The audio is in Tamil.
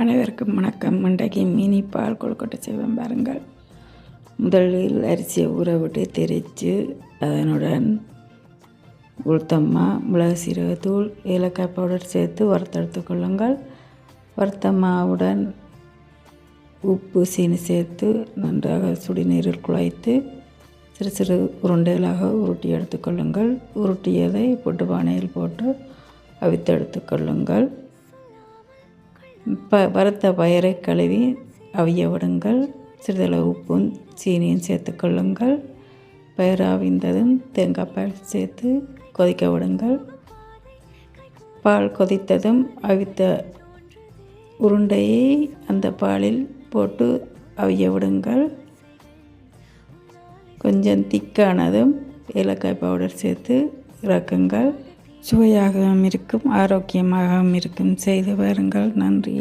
அனைவருக்கும் வணக்கம். இன்றைக்கு மினி பால் கொழுக்கட்டை செய்வேன் பாருங்கள். முதலில் அரிசியை ஊற விட்டு திரித்து அதனுடன் உளுத்தம்மா, மிளகு சீரகத்தூள், ஏலக்காய் பவுடர் சேர்த்து வறுத்தெடுத்து கொள்ளுங்கள். வறுத்த மாவுடன் உப்பு சீனி சேர்த்து நன்றாக சுடுநீரில் குழைத்து சிறு சிறு உருண்டைகளாக உருட்டி எடுத்துக்கொள்ளுங்கள். உருட்டியதை பொட்டு பானையில் போட்டு அவித்து எடுத்துக்கொள்ளுங்கள். வறுத்த பயிரை கழுவி அவிய விடுங்கள். சிறிதளவு உப்பும் சீனியும் சேர்த்துக்கொள்ளுங்கள். பயிர் அவிந்ததும் தேங்காய் பால் சேர்த்து கொதிக்க விடுங்கள். பால் கொதித்ததும் அவித்த உருண்டையை அந்த பாலில் போட்டு அவிய விடுங்கள். கொஞ்சம் திக்கானதும் ஏலக்காய் பவுடர் சேர்த்து இறக்குங்கள். சுவையாகவும் இருக்கும், ஆரோக்கியமாகவும் இருக்கும். செய்து பாருங்கள். நன்றி.